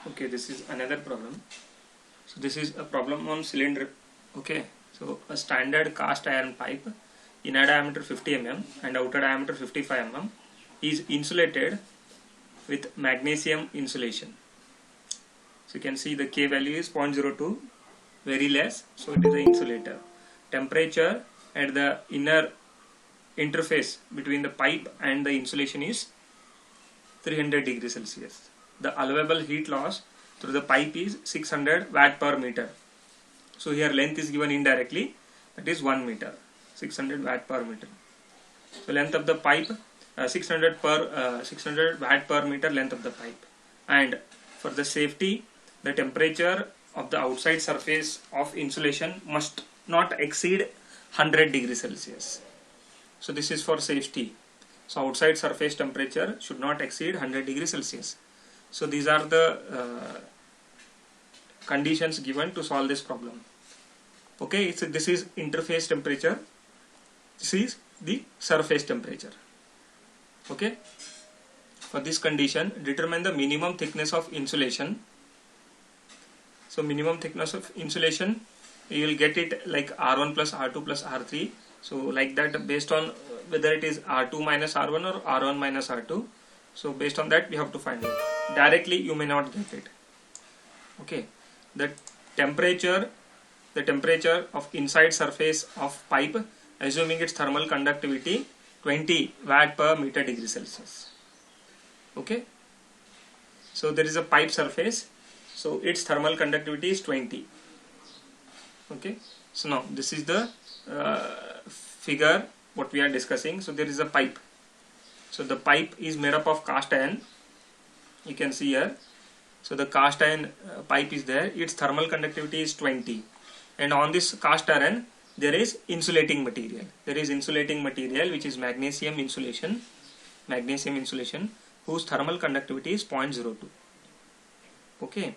Okay, this is another problem. So this is a problem on cylinder. Okay, so a standard cast iron pipe, inner diameter 50 mm and outer diameter 55 mm, is insulated with magnesium insulation. So you can see the K value is 0.02, very less, so it is an insulator. Temperature at the inner interface between the pipe and the insulation is 300 degrees Celsius. The allowable heat loss through the pipe is 600 watt per meter. So here length is given indirectly, that is 1 meter, 600 watt per meter. So length of the pipe 600 watt per meter length of the pipe. And for the safety, the temperature of the outside surface of insulation must not exceed 100 degrees Celsius. So this is for safety. So outside surface temperature should not exceed 100 degrees Celsius. So these are the conditions given to solve this problem. Okay, so this is interface temperature. This is the surface temperature. Okay, for this condition, determine the minimum thickness of insulation. So minimum thickness of insulation, you will get it like R1 plus R2 plus R3. So like that, based on whether it is R2 minus R1 or R1 minus R2. So based on that we have to find out. Directly you may not get it. Okay, the temperature of inside surface of pipe, assuming its thermal conductivity 20 watt per meter degree Celsius. Okay, so there is a pipe surface, so its thermal conductivity is 20. Okay, so now this is the figure what we are discussing. So there is a pipe. So the pipe is made up of cast iron. You can see here. So the cast iron pipe is there. Its thermal conductivity is 20. And on this cast iron, there is insulating material. There is insulating material which is magnesium insulation. Magnesium insulation whose thermal conductivity is 0.02. Okay.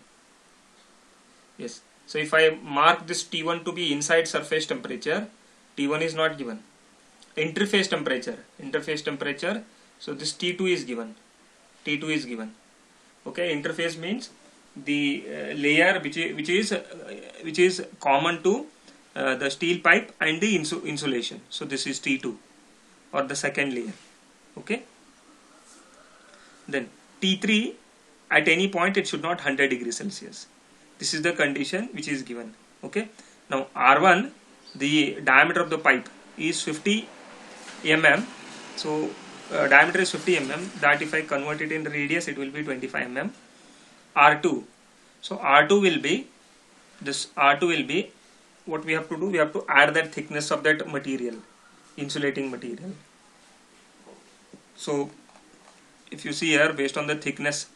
Yes. So if I mark this T1 to be inside surface temperature, T1 is not given. Interface temperature. So this T2 is given. T2 is given. Okay. Interface means the layer which is common to the steel pipe and the insulation. So this is T2 or the second layer. Okay. Then T3, at any point it should not 100 degrees Celsius. This is the condition which is given. Okay. Now R1, the diameter of the pipe is 50 mm. So diameter is 50 mm. That if I convert it in radius, it will be 25 mm. R2. So R2 will be what we have to do. We have to add that thickness of that material, insulating material. So if you see here, based on the thickness,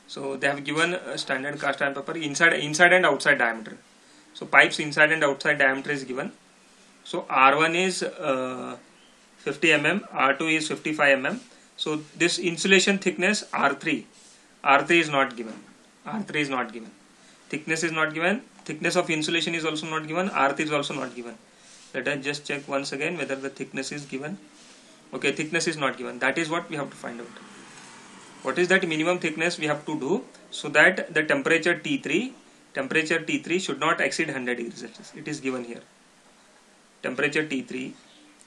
so they have given a standard cast iron paper inside and outside diameter. So pipes inside and outside diameter is given. So R1 is 50 mm, R2 is 55 mm. So this insulation thickness R3 is not given. R3 is not given. Thickness is not given. Thickness of insulation is also not given. R3 is also not given. Let us just check once again whether the thickness is given. Okay, thickness is not given. That is what we have to find out. What is that minimum thickness we have to do so that the temperature T3 should not exceed 100 degrees Celsius. It is given here. Temperature T3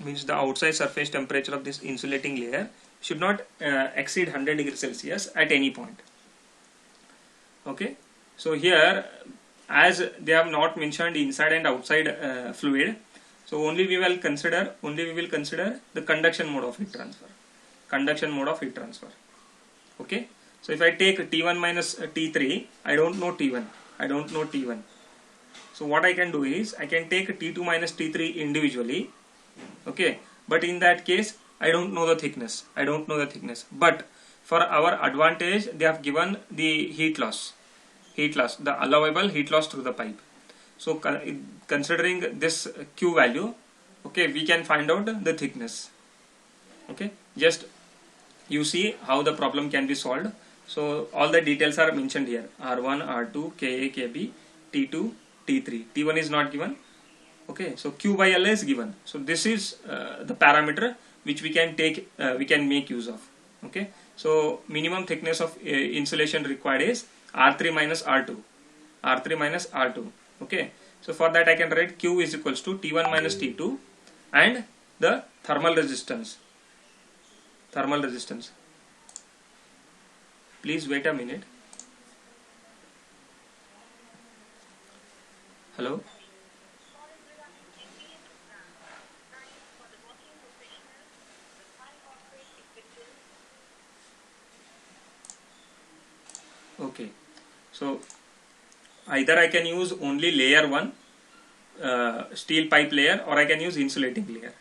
means the outside surface temperature of this insulating layer should not exceed 100 degrees Celsius at any point. Okay, so here, as they have not mentioned inside and outside fluid, so only we will consider the conduction mode of heat transfer. Okay, so if I take T1 minus T3, I don't know T1. So what I can do is I can take T2 minus T3 individually. Okay, but in that case I don't know the thickness. But for our advantage, they have given the heat loss, the allowable heat loss through the pipe. So considering this Q value, okay, we can find out the thickness. Okay, just you see how the problem can be solved. So all the details are mentioned here: R1, R2, Ka, Kb, T2, T3. T1 is not given. Okay, so Q by L is given. So this is the parameter which we can take, we can make use of. Okay, So minimum thickness of insulation required is R3 minus R2. R3 minus R2. Okay. So for that I can write Q is equals to T1 minus T2 and the thermal resistance. Thermal resistance. Please wait a minute. Hello. Okay. So either I can use only layer 1 steel pipe layer, or I can use insulating layer.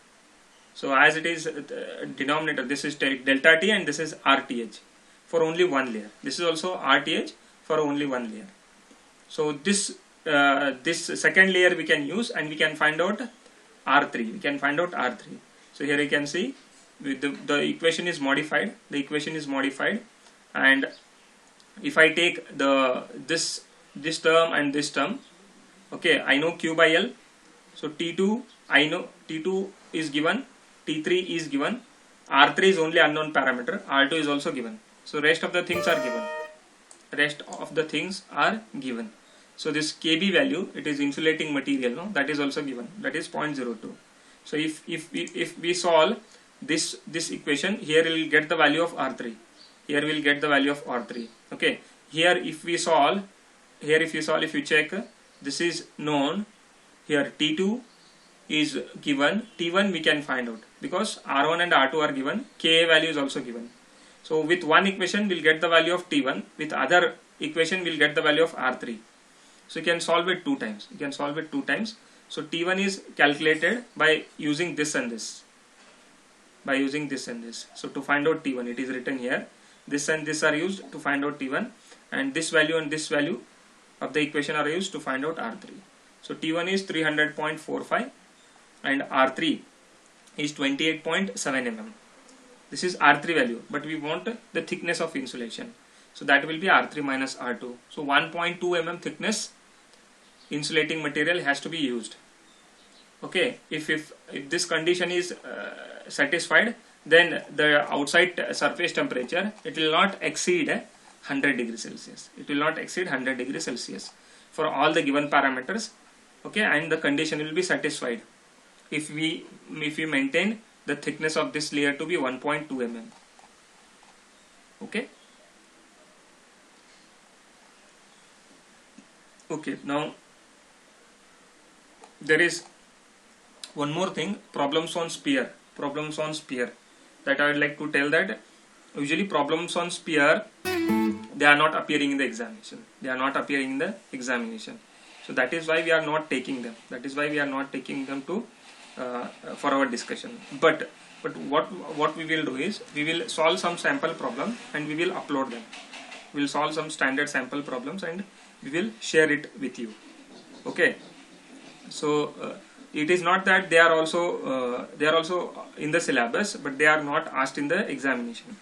So as it is denominator, this is delta T and this is RTH for only one layer. This is also RTH for only one layer. So this second layer we can use, and we can find out R3. We can find out R3. So here you can see the equation is modified. The equation is modified, and if I take this term and this term, okay, I know Q by L. So T2, I know T2 is given, T3 is given, R3 is only unknown parameter, R2 is also given. So rest of the things are given. Rest of the things are given. So this Kb value, it is insulating material, no, that is also given. That is 0.02. So if we solve this equation, here we will get the value of R3. Here we will get the value of R3. Okay. Here if we solve, if you check, this is known. Here T2 is given, T1 we can find out because R1 and R2 are given, Ka value is also given. So with one equation we'll get the value of T1, with other equation we'll get the value of R3. So you can solve it two times. You can solve it two times. So T1 is calculated by using this and this. By using this and this. So to find out T1, it is written here. This and this are used to find out T1, and this value and this value of the equation are used to find out R3. So T1 is 300.45 and R3 is 28.7 mm. This is R3 value, but we want the thickness of insulation. So that will be R3 minus R2. So 1.2 mm thickness insulating material has to be used. Okay, if this condition is satisfied, then the outside surface temperature, it will not exceed 100 degrees Celsius. It will not exceed 100 degrees Celsius for all the given parameters. Okay, and the condition will be satisfied if we maintain the thickness of this layer to be 1.2 mm. Okay. Okay, now there is one more thing, problems on sphere. Problems on sphere, that I would like to tell that usually problems on sphere, they are not appearing in the examination. They are not appearing in the examination. So that is why we are not taking them. That is why we are not taking them to for our discussion. But what we will do is, we will solve some sample problem and we will upload them. We will solve some standard sample problems and we will share it with you. Okay. So it is not that they are also in the syllabus, but they are not asked in the examination.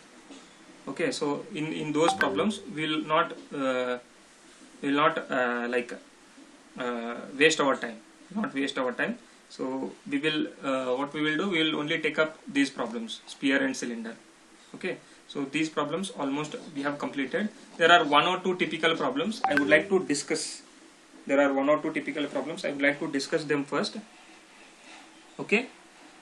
Okay. So in those problems we will not waste our time. Not waste our time. So we will what we will do, we will only take up these problems, sphere and cylinder. Okay. So these problems almost we have completed. There are one or two typical problems I would like to discuss. There are one or two typical problems. I would like to discuss them first. Okay.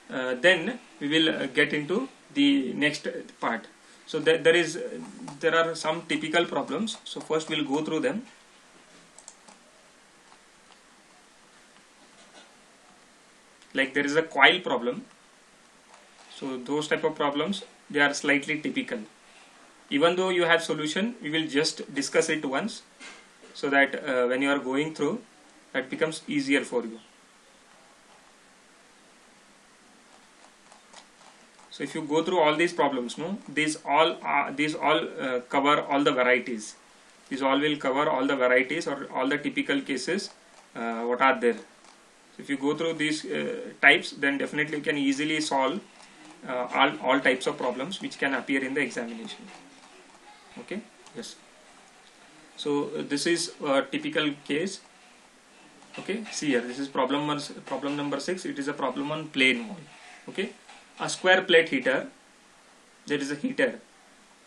Then we will get into the next part. So there are some typical problems. So first we will go through them. Like there is a coil problem. So those type of problems, they are slightly typical. Even though you have solution, we will just discuss it once, so that when you are going through, that becomes easier for you. So if you go through all these problems, no, these all cover all the varieties. These all will cover all the varieties or all the typical cases what are there. So if you go through these types, then definitely you can easily solve all types of problems which can appear in the examination. Okay. Yes. So this is a typical case. Okay. See here, this is problem number 6. It is a problem on plane wall. Okay. A square plate heater. There is a heater.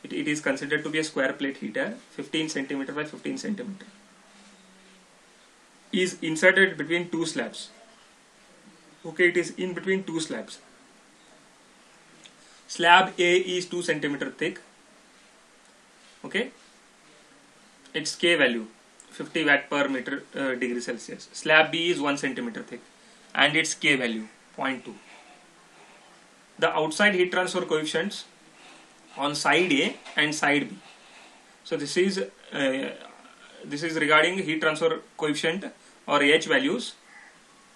it is considered to be a square plate heater, 15 centimeter by 15 centimeter, is inserted between two slabs. Okay, it is in between two slabs. Slab A is 2 centimeter thick. Okay, its K value 50 watt per meter degree Celsius. Slab B is 1 centimeter thick and its K value 0.2. The outside heat transfer coefficients on side A and side B. So this is regarding heat transfer coefficient or H values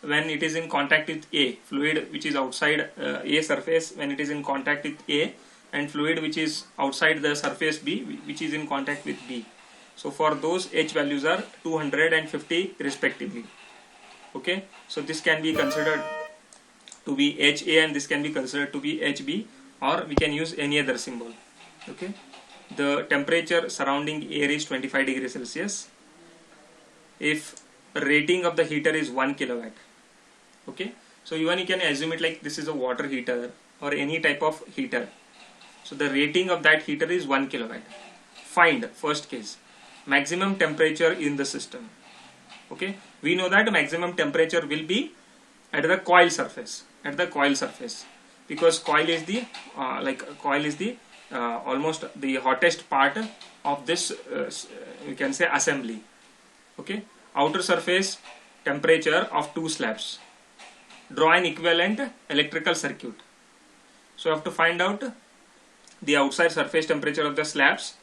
when it is in contact with A, fluid which is outside A surface when it is in contact with A, and fluid which is outside the surface B which is in contact with B. So for those H values are 250 respectively. Okay, so this can be considered to be HA and this can be considered to be HB, or we can use any other symbol. Okay, the temperature surrounding air is 25 degrees Celsius if rating of the heater is 1 kilowatt. Okay, so even you can assume it like this is a water heater or any type of heater. So the rating of that heater is 1 kilowatt. Find, first case, maximum temperature in the system. Okay, we know that maximum temperature will be at the coil surface, because coil is the almost the hottest part of this we can say assembly. Okay, outer surface temperature of two slabs. Draw an equivalent electrical circuit. So you have to find out the outside surface temperature of the slabs.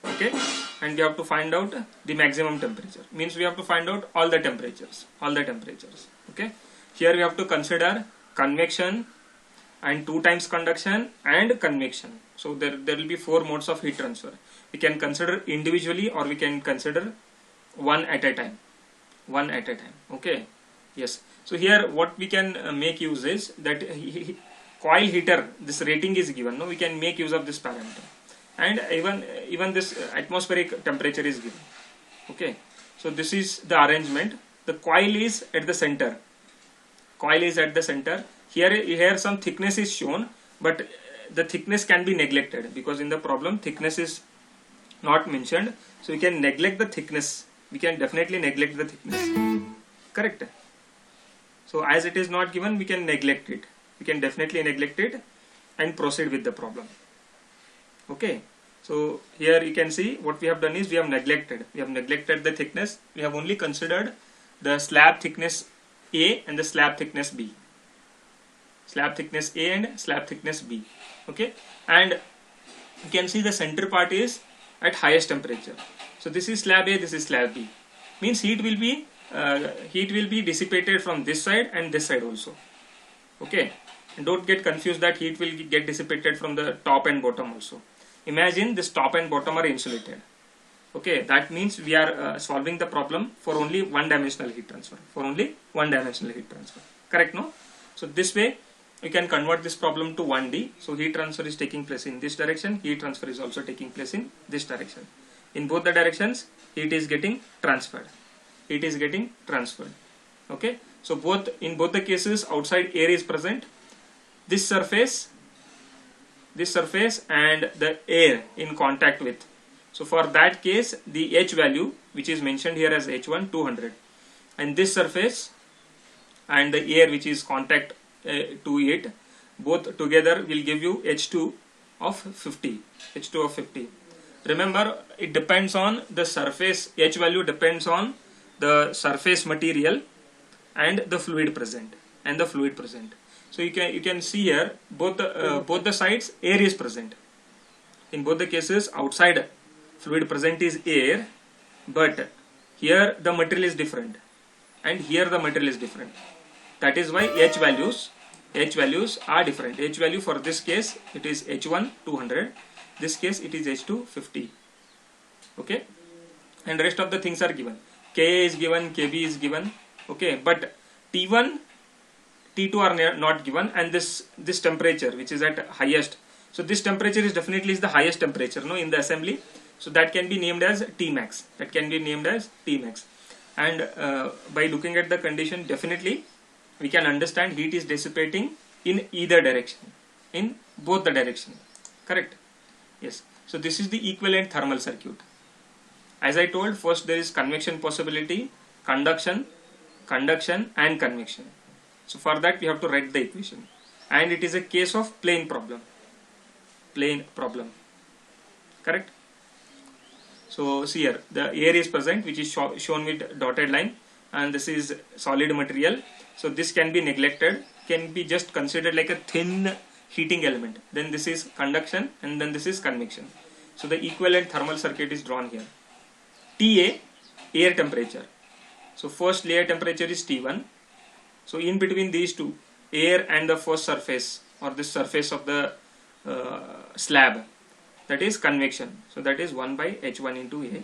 Okay, and we have to find out the maximum temperature. Means we have to find out all the temperatures. Okay, here we have to consider convection and 2 times conduction and convection. So there will be 4 modes of heat transfer. We can consider individually or we can consider one at a time. Okay, yes. So here what we can make use is that coil heater, this rating is given. No, we can make use of this parameter, and even this atmospheric temperature is given. Okay, so this is the arrangement. The coil is at the center. Here some thickness is shown, but the thickness can be neglected because in the problem thickness is not mentioned. So we can neglect the thickness. We can definitely neglect the thickness. Correct. So as it is not given, we can neglect it. We can definitely neglect it and proceed with the problem. Okay. So here you can see what we have done is we have neglected the thickness. We have only considered the slab thickness A and the slab thickness B. Okay, and you can see the center part is at highest temperature. So this is slab A, this is slab B. Means heat will be dissipated from this side and this side also. Okay, and don't get confused that heat will get dissipated from the top and bottom also. Imagine this top and bottom are insulated. Okay, that means we are solving the problem for only one-dimensional heat transfer. Correct, no? So this way you can convert this problem to 1D. So heat transfer is taking place in this direction. Heat transfer is also taking place in this direction. In both the directions, heat is getting transferred. Okay. So in both the cases, outside air is present. This surface and the air in contact with. So for that case, the H value which is mentioned here as H1 200, and this surface and the air which is contact to it, both together will give you H2 of 50. Remember, it depends on the surface. H value depends on the surface material and the fluid present. So you can see here both the sides air is present. In both the cases, outside fluid present is air, but here the material is different and here the material is different. That is why H values are different. H value for this case it is H1 200. This case it is H2 50. Okay, and rest of the things are given. Ka is given, Kb is given. Okay, but T1, T2 are not given, and this temperature which is at highest. So this temperature is definitely the highest temperature, no, in the assembly. So that can be named as Tmax. And by looking at the condition, definitely we can understand heat is dissipating in either direction, in both the direction. Correct. Yes. So this is the equivalent thermal circuit. As I told, first there is convection possibility, conduction, and convection. So for that we have to write the equation, and it is a case of plane problem. Correct? So see here, the air is present, which is shown with dotted line, and this is solid material. So this can be neglected, can be just considered like a thin heating element. Then this is conduction, and then this is convection. So the equivalent thermal circuit is drawn here. TA, air temperature. So first layer temperature is T1. So in between these two, air and the first surface, or this surface of the slab, that is convection. So that is 1 by H1 into A.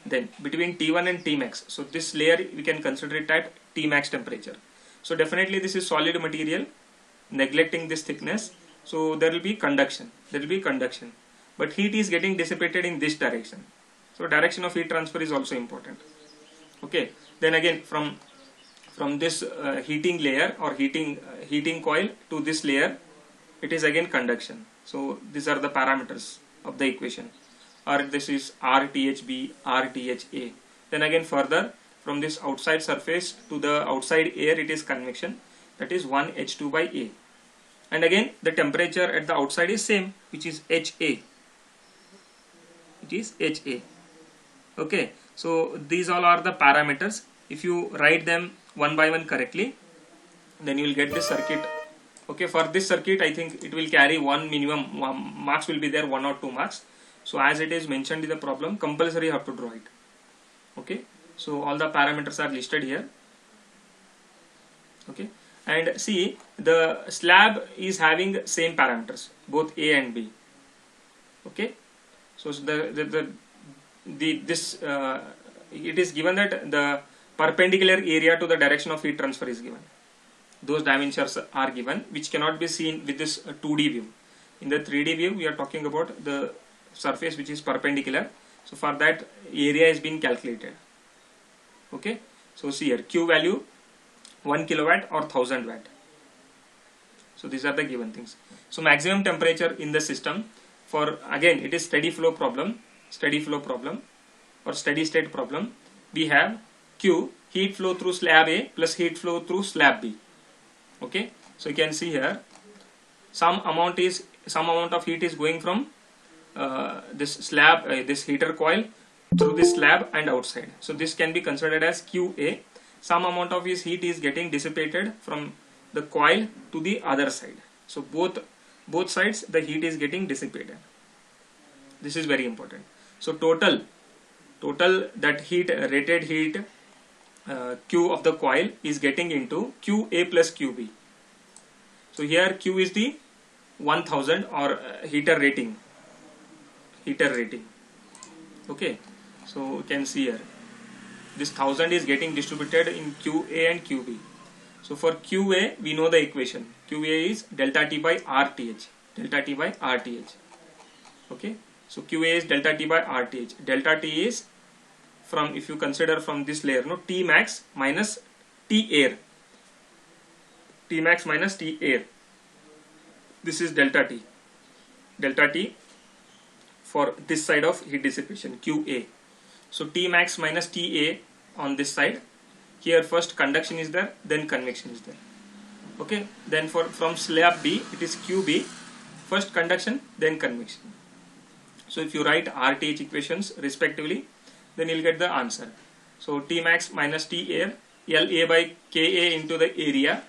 Then between T1 and Tmax, so this layer we can consider it at Tmax temperature. So definitely this is solid material, neglecting this thickness. So there will be conduction. But heat is getting dissipated in this direction. So direction of heat transfer is also important. Okay. Then again from this heating layer or heating coil to this layer, it is again conduction. So these are the parameters of the equation. Or this is RTHB, RTHA. Then again further, from this outside surface to the outside air, it is convection. That is 1 H2 by A. And again the temperature at the outside is same, which is HA. It is HA. Okay. So these all are the parameters. If you write them one by one correctly, then you will get this circuit. Okay, for this circuit I think it will carry one minimum marks will be there, 1 or 2 marks. So as it is mentioned in the problem, compulsory you have to draw it. Okay, so all the parameters are listed here. Okay, and see, the slab is having same parameters, both A and B. Okay, so it is given that the perpendicular area to the direction of heat transfer is given. Those dimensions are given, which cannot be seen with this 2D view. In the 3D view, we are talking about the surface which is perpendicular. So for that, area is being calculated. Okay. So see here, Q value 1 kilowatt or 1000 watt. So these are the given things. So maximum temperature in the system, for again it is steady flow problem or steady state problem. We have Q, heat flow through slab A plus heat flow through slab B. Okay, so you can see here some amount of heat is going from this slab, this heater coil through this slab and outside. So this can be considered as QA. Some amount of his heat is getting dissipated from the coil to the other side. So both sides the heat is getting dissipated. This is very important. So total that heat, rated heat Q of the coil is getting into QA plus QB. So here Q is the 1000 or heater rating. Okay, so you can see here this 1000 is getting distributed in QA and QB. So for QA we know the equation. QA is delta T by RTH. Okay, so QA is delta T by RTH. Delta T is from, if you consider from this layer, no, T max minus T air. This is delta T for this side of heat dissipation, QA. So T max minus TA on this side. Here first conduction is there, then convection is there. Okay, then from slab B it is QB, first conduction, then convection. So if you write RTH equations respectively, then you'll get the answer. So T max minus T air, LA by KA into the area.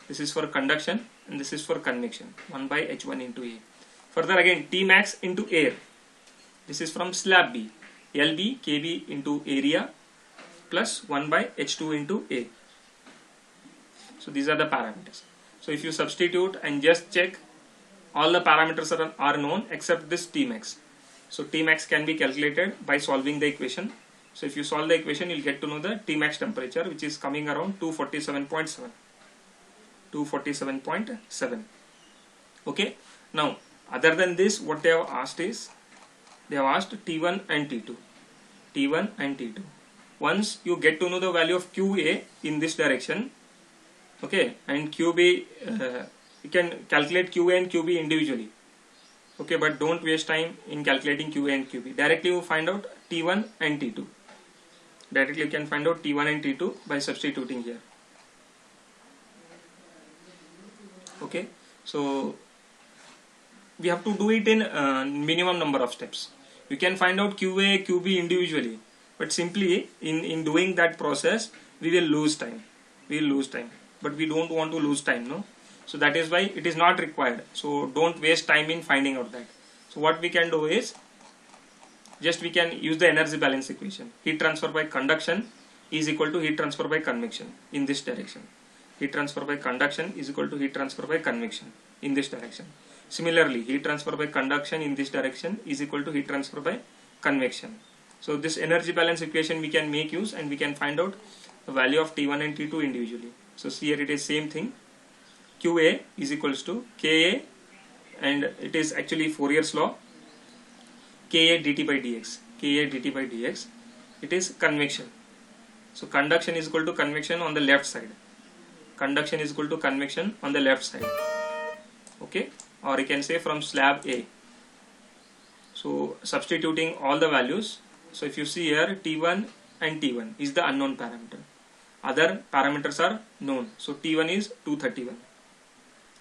This is for conduction and this is for convection, 1 by H1 into A. Further again T max into air. This is from slab B, LB KB into area plus 1 by H2 into A. So these are the parameters. So if you substitute and just check, all the parameters are known except this T max. So T max can be calculated by solving the equation. So if you solve the equation, you'll get to know the T max temperature, which is coming around 247.7. 247.7. Okay. Now, other than this, what they have asked is, they have asked T1 and T2. T1 and T2. Once you get to know the value of QA in this direction, okay, and QB, you can calculate QA and QB individually. Okay, but don't waste time in calculating QA and QB. Directly you find out T1 and T2. Directly you can find out T1 and T2 by substituting here. Okay, so we have to do it in minimum number of steps. You can find out QA, QB individually, but simply in doing that process we will lose time. We will lose time, but we don't want to lose time, no? So that is why it is not required. So don't waste time in finding out that. So what we can do is, just we can use the energy balance equation. Heat transfer by conduction is equal to heat transfer by convection in this direction. Heat transfer by conduction is equal to heat transfer by convection in this direction. Similarly, heat transfer by conduction in this direction is equal to heat transfer by convection. So this energy balance equation we can make use, and we can find out the value of T1 and T2 individually. So here it is same thing. QA is equals to Ka, and it is actually Fourier's law, Ka dt by dx. Ka dt by dx, it is convection. So conduction is equal to convection on the left side. Conduction is equal to convection on the left side. Okay, or you can say from slab A. So substituting all the values. So if you see here, T1 and T1 is the unknown parameter. Other parameters are known. So T1 is 231.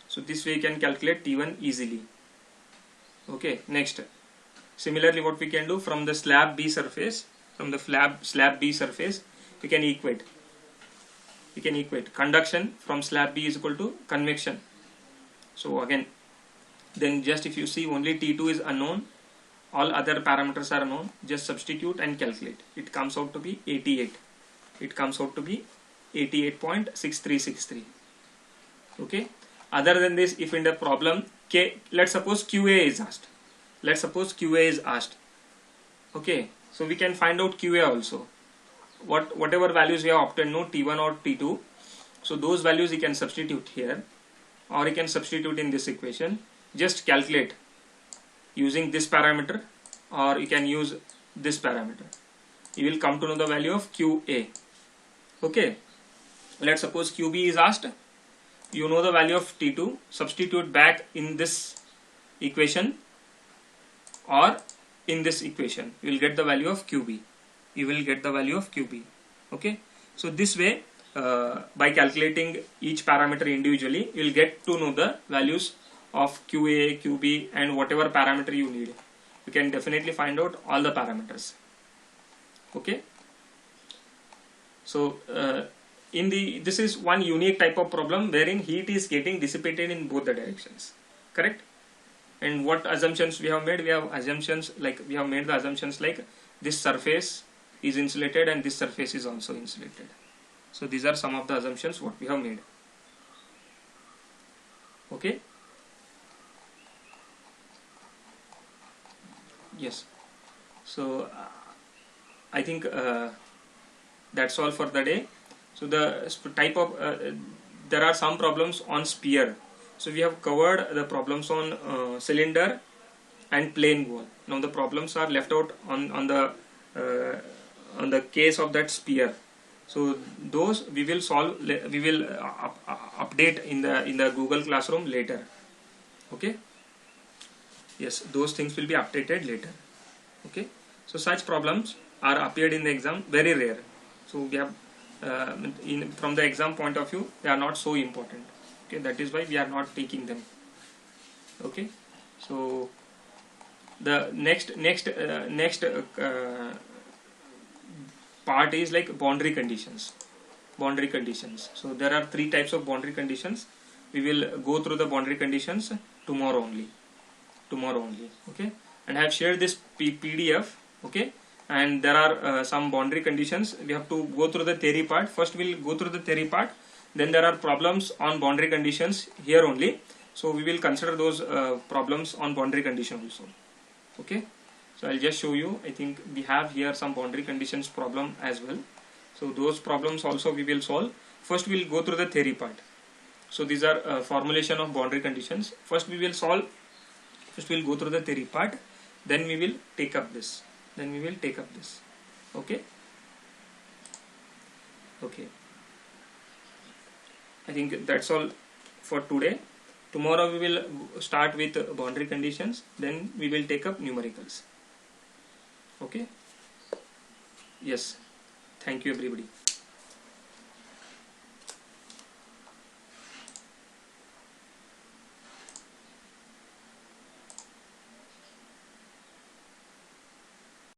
So this way you can calculate T1 easily. Okay, next. Similarly, what we can do, from the slab B surface, slab B surface, we can equate. We can equate conduction from slab B is equal to convection. So again, then just if you see only T2 is unknown, all other parameters are known, just substitute and calculate. It comes out to be 88. It comes out to be 88.6363. Okay. Other than this, if in the problem let's suppose QA is asked. Let's suppose QA is asked. Okay, so we can find out QA also. Whatever values we have obtained, no, T1 or T2. So those values you can substitute here, or you can substitute in this equation. Just calculate using this parameter, or you can use this parameter. You will come to know the value of QA. Okay, let's suppose QB is asked. You know the value of T2, substitute back in this equation or in this equation. You will get the value of QB. You will get the value of QB. Okay, so this way, by calculating each parameter individually, you will get to know the values of QA, QB, and whatever parameter you need. You can definitely find out all the parameters. Okay, so this is one unique type of problem wherein heat is getting dissipated in both the directions. Correct? And what assumptions we have made? We have made the assumptions like this surface is insulated and this surface is also insulated. So these are some of the assumptions what we have made. Okay. Yes. So I think that's all for the day. So the type of there are some problems on sphere. So we have covered the problems on cylinder and plane wall. Now the problems are left out on the case of that sphere. So those we will solve. We will update in the Google Classroom later. Okay. Yes, those things will be updated later. Okay. So such problems are appeared in the exam, very rare. So we have from the exam point of view, they are not so important. Okay, that is why we are not taking them. Okay. So the next part is like boundary conditions. Boundary conditions. So there are 3 types of boundary conditions. We will go through the boundary conditions tomorrow only. Okay, and I have shared this PDF. Okay, and there are some boundary conditions. We have to go through the theory part. First we'll go through the theory part, then there are problems on boundary conditions here only. So we will consider those problems on boundary condition also. Okay, so I'll just show you. I think we have here some boundary conditions problem as well. So those problems also we will solve. First we'll go through the theory part. So these are formulation of boundary conditions. First we will solve. First we will go through the theory part, then we will take up this. Okay. Okay. I think that's all for today. Tomorrow we will start with boundary conditions, then we will take up numericals. Okay. Yes, thank you everybody.